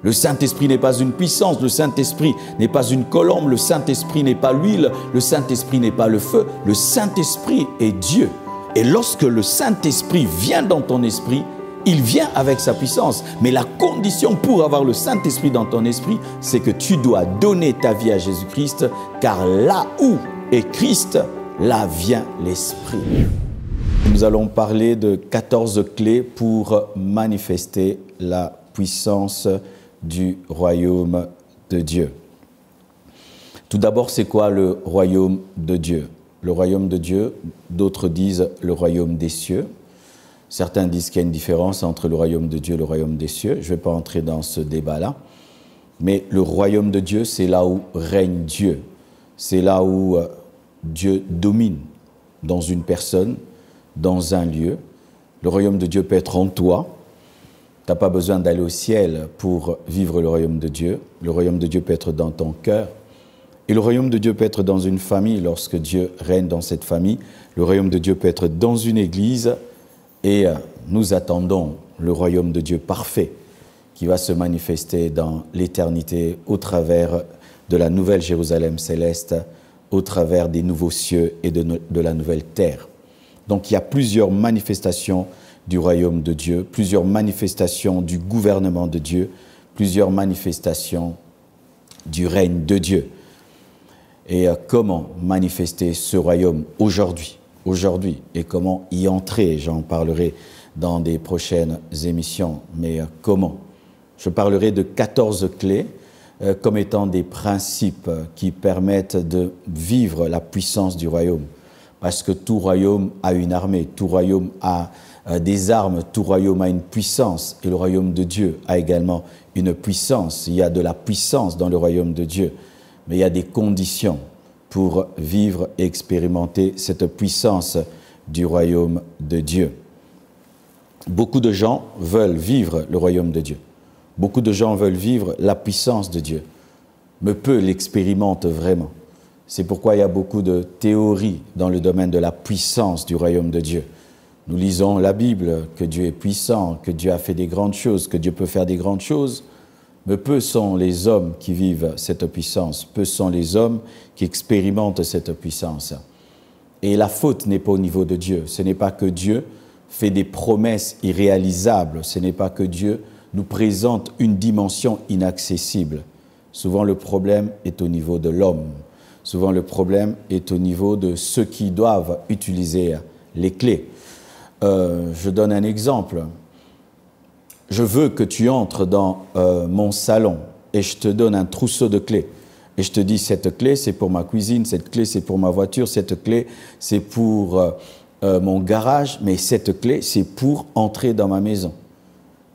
Le Saint-Esprit n'est pas une puissance, le Saint-Esprit n'est pas une colombe, le Saint-Esprit n'est pas l'huile, le Saint-Esprit n'est pas le feu, le Saint-Esprit est Dieu. Et lorsque le Saint-Esprit vient dans ton esprit, il vient avec sa puissance. Mais la condition pour avoir le Saint-Esprit dans ton esprit, c'est que tu dois donner ta vie à Jésus-Christ, car là où est Christ, là vient l'Esprit. Nous allons parler de 14 clés pour manifester la puissance du royaume de Dieu. Tout d'abord, c'est quoi le royaume de Dieu? Le royaume de Dieu, d'autres disent le royaume des cieux. Certains disent qu'il y a une différence entre le royaume de Dieu et le royaume des cieux. Je ne vais pas entrer dans ce débat-là. Mais le royaume de Dieu, c'est là où règne Dieu. C'est là où Dieu domine dans une personne, dans un lieu. Le royaume de Dieu peut être en toi. Tu n'as pas besoin d'aller au ciel pour vivre le royaume de Dieu. Le royaume de Dieu peut être dans ton cœur. Et le royaume de Dieu peut être dans une famille lorsque Dieu règne dans cette famille. Le royaume de Dieu peut être dans une église. Et nous attendons le royaume de Dieu parfait qui va se manifester dans l'éternité au travers de la nouvelle Jérusalem céleste, au travers des nouveaux cieux et de la nouvelle terre. Donc il y a plusieurs manifestations du royaume de Dieu, plusieurs manifestations du gouvernement de Dieu, plusieurs manifestations du règne de Dieu. Et comment manifester ce royaume aujourd'hui, et comment y entrer, j'en parlerai dans des prochaines émissions, mais comment? Je parlerai de 14 clés comme étant des principes qui permettent de vivre la puissance du royaume. Parce que tout royaume a une armée, tout royaume a des armes, tout royaume a une puissance, et le royaume de Dieu a également une puissance. Il y a de la puissance dans le royaume de Dieu, mais il y a des conditions pour vivre et expérimenter cette puissance du royaume de Dieu. Beaucoup de gens veulent vivre le royaume de Dieu. Beaucoup de gens veulent vivre la puissance de Dieu, mais peu l'expérimentent vraiment. C'est pourquoi il y a beaucoup de théories dans le domaine de la puissance du royaume de Dieu. Nous lisons la Bible, que Dieu est puissant, que Dieu a fait des grandes choses, que Dieu peut faire des grandes choses, mais peu sont les hommes qui vivent cette puissance, peu sont les hommes qui expérimentent cette puissance. Et la faute n'est pas au niveau de Dieu. Ce n'est pas que Dieu fait des promesses irréalisables, ce n'est pas que Dieu nous présente une dimension inaccessible. Souvent le problème est au niveau de l'homme. Souvent le problème est au niveau de ceux qui doivent utiliser les clés. Je donne un exemple. Je veux que tu entres dans mon salon et je te donne un trousseau de clés. Et je te dis, cette clé, c'est pour ma cuisine, cette clé, c'est pour ma voiture, cette clé, c'est pour mon garage, mais cette clé, c'est pour entrer dans ma maison.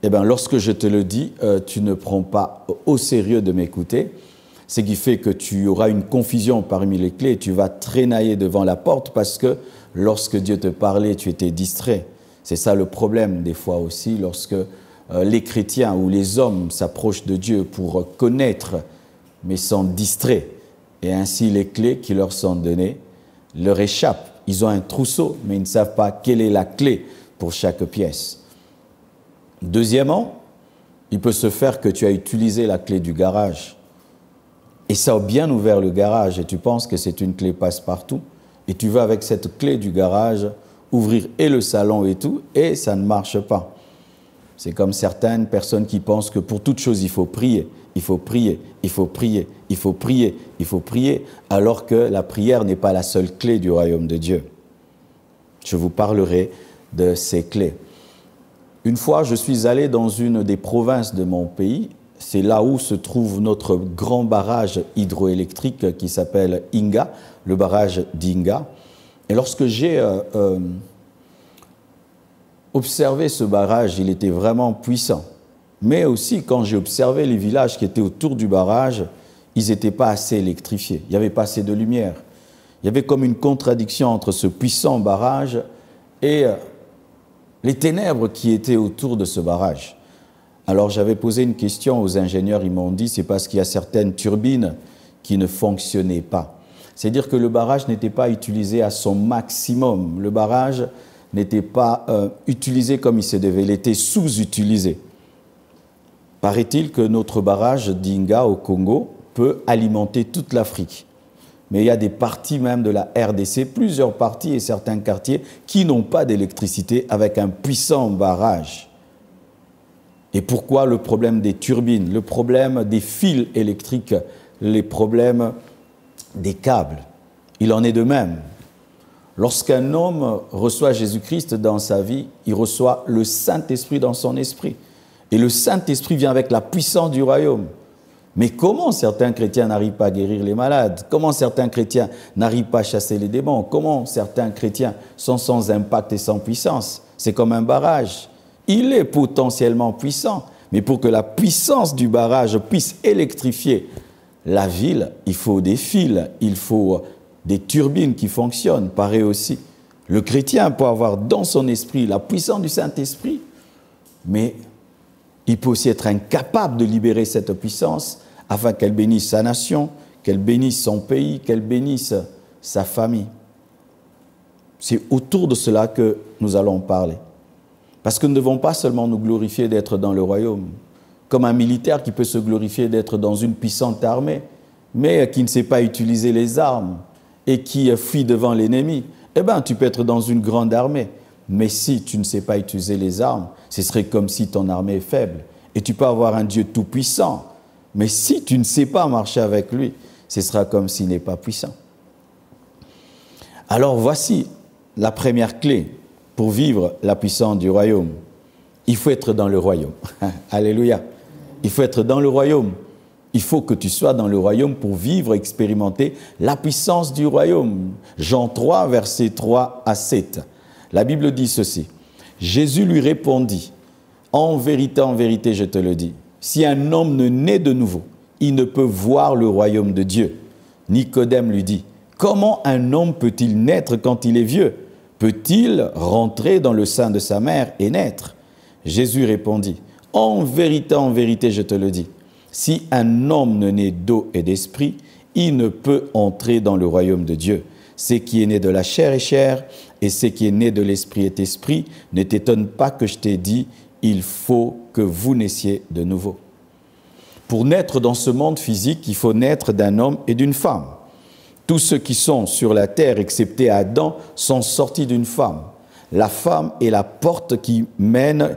Eh bien, lorsque je te le dis, tu ne prends pas au sérieux de m'écouter, ce qui fait que tu auras une confusion parmi les clés et tu vas traînailler devant la porte parce que lorsque Dieu te parlait, tu étais distrait. C'est ça le problème des fois aussi, lorsque les chrétiens ou les hommes s'approchent de Dieu pour connaître, mais sont distraits. Et ainsi, les clés qui leur sont données leur échappent. Ils ont un trousseau, mais ils ne savent pas quelle est la clé pour chaque pièce. Deuxièmement, il peut se faire que tu as utilisé la clé du garage. Et ça a bien ouvert le garage et tu penses que c'est une clé passe-partout. Et tu vas avec cette clé du garage ouvrir et le salon et tout, et ça ne marche pas. C'est comme certaines personnes qui pensent que pour toute chose, il faut prier, il faut prier, il faut prier, il faut prier, il faut prier, alors que la prière n'est pas la seule clé du royaume de Dieu. Je vous parlerai de ces clés. Une fois, je suis allé dans une des provinces de mon pays. C'est là où se trouve notre grand barrage hydroélectrique qui s'appelle Inga, le barrage d'Inga. Et lorsque j'ai observé ce barrage, il était vraiment puissant. Mais aussi, quand j'ai observé les villages qui étaient autour du barrage, ils n'étaient pas assez électrifiés. Il n'y avait pas assez de lumière. Il y avait comme une contradiction entre ce puissant barrage et les ténèbres qui étaient autour de ce barrage. Alors j'avais posé une question aux ingénieurs, ils m'ont dit c'est parce qu'il y a certaines turbines qui ne fonctionnaient pas. C'est-à-dire que le barrage n'était pas utilisé à son maximum. Le barrage n'était pas utilisé comme il se devait, il était sous-utilisé. Paraît-il que notre barrage d'Inga au Congo peut alimenter toute l'Afrique. Mais il y a des parties même de la RDC, plusieurs parties et certains quartiers qui n'ont pas d'électricité avec un puissant barrage. Et pourquoi le problème des turbines, le problème des fils électriques, les problèmes des câbles? Il en est de même. Lorsqu'un homme reçoit Jésus-Christ dans sa vie, il reçoit le Saint-Esprit dans son esprit. Et le Saint-Esprit vient avec la puissance du royaume. Mais comment certains chrétiens n'arrivent pas à guérir les malades? Comment certains chrétiens n'arrivent pas à chasser les démons? Comment certains chrétiens sont sans impact et sans puissance? C'est comme un barrage. Il est potentiellement puissant, mais pour que la puissance du barrage puisse électrifier la ville, il faut des fils, il faut des turbines qui fonctionnent. Pareil aussi, le chrétien peut avoir dans son esprit la puissance du Saint-Esprit, mais il peut aussi être incapable de libérer cette puissance afin qu'elle bénisse sa nation, qu'elle bénisse son pays, qu'elle bénisse sa famille. C'est autour de cela que nous allons parler. Parce que nous ne devons pas seulement nous glorifier d'être dans le royaume, comme un militaire qui peut se glorifier d'être dans une puissante armée, mais qui ne sait pas utiliser les armes et qui fuit devant l'ennemi. Eh bien, tu peux être dans une grande armée, mais si tu ne sais pas utiliser les armes, ce serait comme si ton armée est faible. Et tu peux avoir un Dieu tout-puissant, mais si tu ne sais pas marcher avec lui, ce sera comme s'il n'est pas puissant. Alors voici la première clé pour vivre la puissance du royaume. Il faut être dans le royaume. Alléluia. Il faut être dans le royaume. Il faut que tu sois dans le royaume pour vivre, expérimenter la puissance du royaume. Jean 3, versets 3 à 7. La Bible dit ceci. Jésus lui répondit, « En vérité, je te le dis, si un homme ne naît de nouveau, il ne peut voir le royaume de Dieu. » Nicodème lui dit, « Comment un homme peut-il naître quand il est vieux? Peut-il rentrer dans le sein de sa mère et naître? » Jésus répondit, « En vérité, je te le dis, si un homme ne naît d'eau et d'esprit, il ne peut entrer dans le royaume de Dieu. Ce qui est né de la chair est chair, et ce qui est né de l'esprit est esprit. Ne t'étonne pas que je t'ai dit, il faut que vous naissiez de nouveau. » Pour naître dans ce monde physique, il faut naître d'un homme et d'une femme. Tous ceux qui sont sur la terre, excepté Adam, sont sortis d'une femme. La femme est la porte qui mène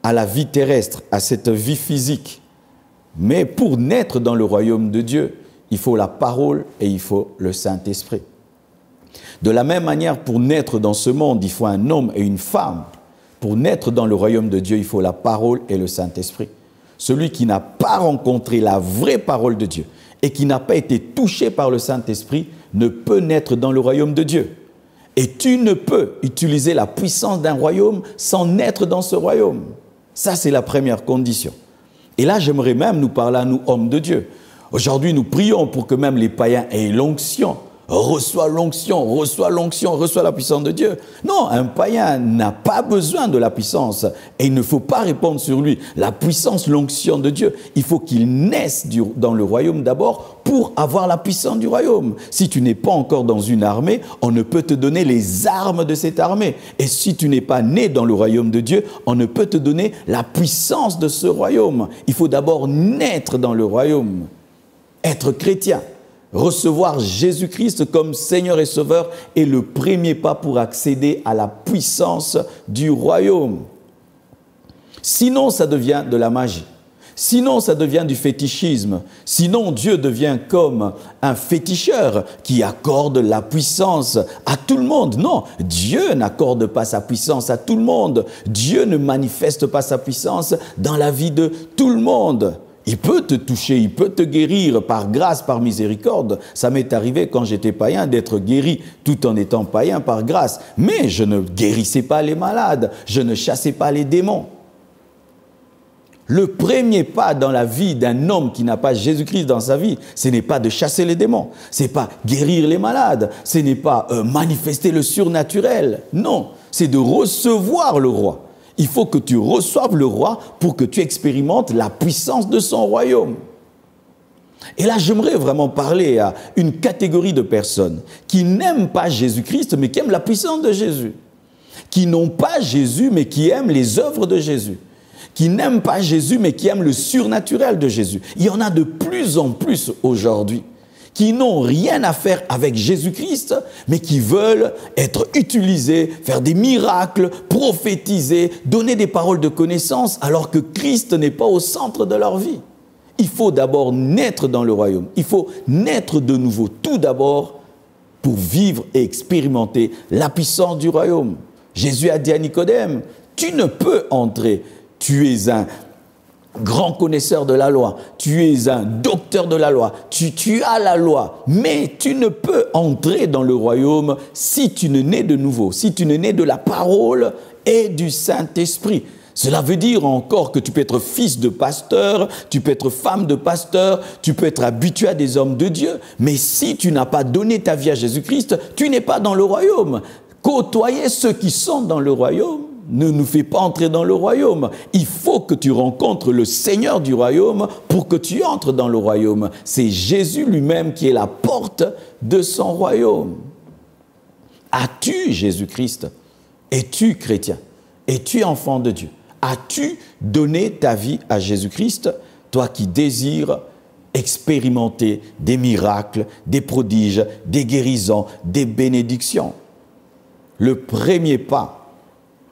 à la vie terrestre, à cette vie physique. Mais pour naître dans le royaume de Dieu, il faut la parole et il faut le Saint-Esprit. De la même manière, pour naître dans ce monde, il faut un homme et une femme. Pour naître dans le royaume de Dieu, il faut la parole et le Saint-Esprit. Celui qui n'a pas rencontré la vraie parole de Dieu et qui n'a pas été touché par le Saint-Esprit ne peut naître dans le royaume de Dieu. Et tu ne peux utiliser la puissance d'un royaume sans naître dans ce royaume. Ça, c'est la première condition. Et là, j'aimerais même nous parler à nous, hommes de Dieu. Aujourd'hui, nous prions pour que même les païens aient l'onction. Reçois l'onction, reçois la puissance de Dieu. Non, un païen n'a pas besoin de la puissance et il ne faut pas répandre sur lui la puissance, l'onction de Dieu. Il faut qu'il naisse dans le royaume d'abord pour avoir la puissance du royaume. Si tu n'es pas encore dans une armée, on ne peut te donner les armes de cette armée. Et si tu n'es pas né dans le royaume de Dieu, on ne peut te donner la puissance de ce royaume. Il faut d'abord naître dans le royaume, être chrétien. Recevoir Jésus-Christ comme Seigneur et Sauveur est le premier pas pour accéder à la puissance du royaume. Sinon, ça devient de la magie. Sinon, ça devient du fétichisme. Sinon, Dieu devient comme un féticheur qui accorde la puissance à tout le monde. Non, Dieu n'accorde pas sa puissance à tout le monde. Dieu ne manifeste pas sa puissance dans la vie de tout le monde. Il peut te toucher, il peut te guérir par grâce, par miséricorde. Ça m'est arrivé quand j'étais païen d'être guéri tout en étant païen par grâce. Mais je ne guérissais pas les malades, je ne chassais pas les démons. Le premier pas dans la vie d'un homme qui n'a pas Jésus-Christ dans sa vie, ce n'est pas de chasser les démons, ce n'est pas guérir les malades, ce n'est pas manifester le surnaturel. Non, c'est de recevoir le roi. Il faut que tu reçoives le roi pour que tu expérimentes la puissance de son royaume. Et là, j'aimerais vraiment parler à une catégorie de personnes qui n'aiment pas Jésus-Christ, mais qui aiment la puissance de Jésus. Qui n'ont pas Jésus, mais qui aiment les œuvres de Jésus. qui n'aiment pas Jésus, mais qui aiment le surnaturel de Jésus. Il y en a de plus en plus aujourd'hui, qui n'ont rien à faire avec Jésus-Christ, mais qui veulent être utilisés, faire des miracles, prophétiser, donner des paroles de connaissance, alors que Christ n'est pas au centre de leur vie. Il faut d'abord naître dans le royaume. Il faut naître de nouveau, tout d'abord, pour vivre et expérimenter la puissance du royaume. Jésus a dit à Nicodème, tu ne peux entrer, tu es un grand connaisseur de la loi, tu es un docteur de la loi, tu as la loi, mais tu ne peux entrer dans le royaume si tu ne nais de nouveau, si tu ne nais de la parole et du Saint-Esprit. Cela veut dire encore que tu peux être fils de pasteur, tu peux être femme de pasteur, tu peux être habitué à des hommes de Dieu, mais si tu n'as pas donné ta vie à Jésus-Christ, tu n'es pas dans le royaume. Côtoyer ceux qui sont dans le royaume ne nous fait pas entrer dans le royaume. Il faut que tu rencontres le Seigneur du royaume pour que tu entres dans le royaume. C'est Jésus lui-même qui est la porte de son royaume. As-tu Jésus-Christ? Es-tu chrétien? Es-tu enfant de Dieu? As-tu donné ta vie à Jésus-Christ, toi qui désires expérimenter des miracles, des prodiges, des guérisons, des bénédictions? Le premier pas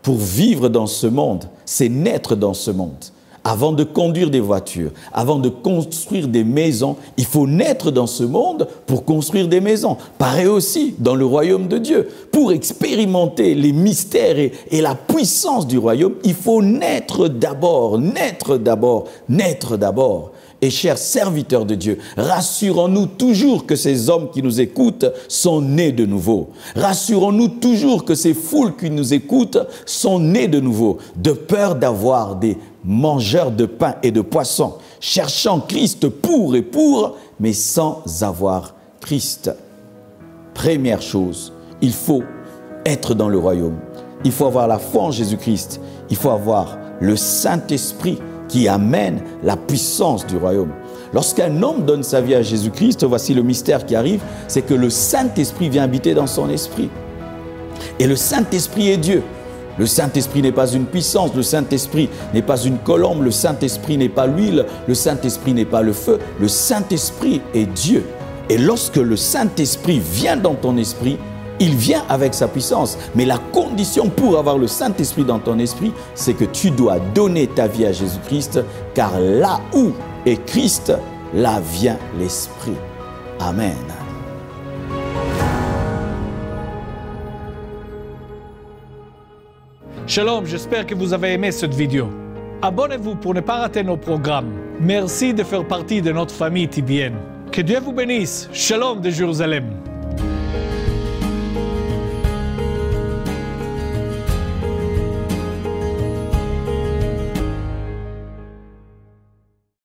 pour vivre dans ce monde, c'est naître dans ce monde. Avant de conduire des voitures, avant de construire des maisons, il faut naître dans ce monde pour construire des maisons. Pareil aussi dans le royaume de Dieu. Pour expérimenter les mystères et la puissance du royaume, il faut naître d'abord, naître d'abord, naître d'abord. Et chers serviteurs de Dieu, rassurons-nous toujours que ces hommes qui nous écoutent sont nés de nouveau. Rassurons-nous toujours que ces foules qui nous écoutent sont nées de nouveau, de peur d'avoir des mangeurs de pain et de poisson, cherchant Christ pour et pour, mais sans avoir Christ. Première chose, il faut être dans le royaume. Il faut avoir la foi en Jésus-Christ. Il faut avoir le Saint-Esprit qui amène la puissance du royaume. Lorsqu'un homme donne sa vie à Jésus-Christ, voici le mystère qui arrive, c'est que le Saint-Esprit vient habiter dans son esprit. Et le Saint-Esprit est Dieu. Le Saint-Esprit n'est pas une puissance, le Saint-Esprit n'est pas une colombe, le Saint-Esprit n'est pas l'huile, le Saint-Esprit n'est pas le feu, le Saint-Esprit est Dieu. Et lorsque le Saint-Esprit vient dans ton esprit, il vient avec sa puissance, mais la condition pour avoir le Saint-Esprit dans ton esprit, c'est que tu dois donner ta vie à Jésus-Christ, car là où est Christ, là vient l'Esprit. Amen. Shalom, j'espère que vous avez aimé cette vidéo. Abonnez-vous pour ne pas rater nos programmes. Merci de faire partie de notre famille TBN. Que Dieu vous bénisse. Shalom de Jérusalem.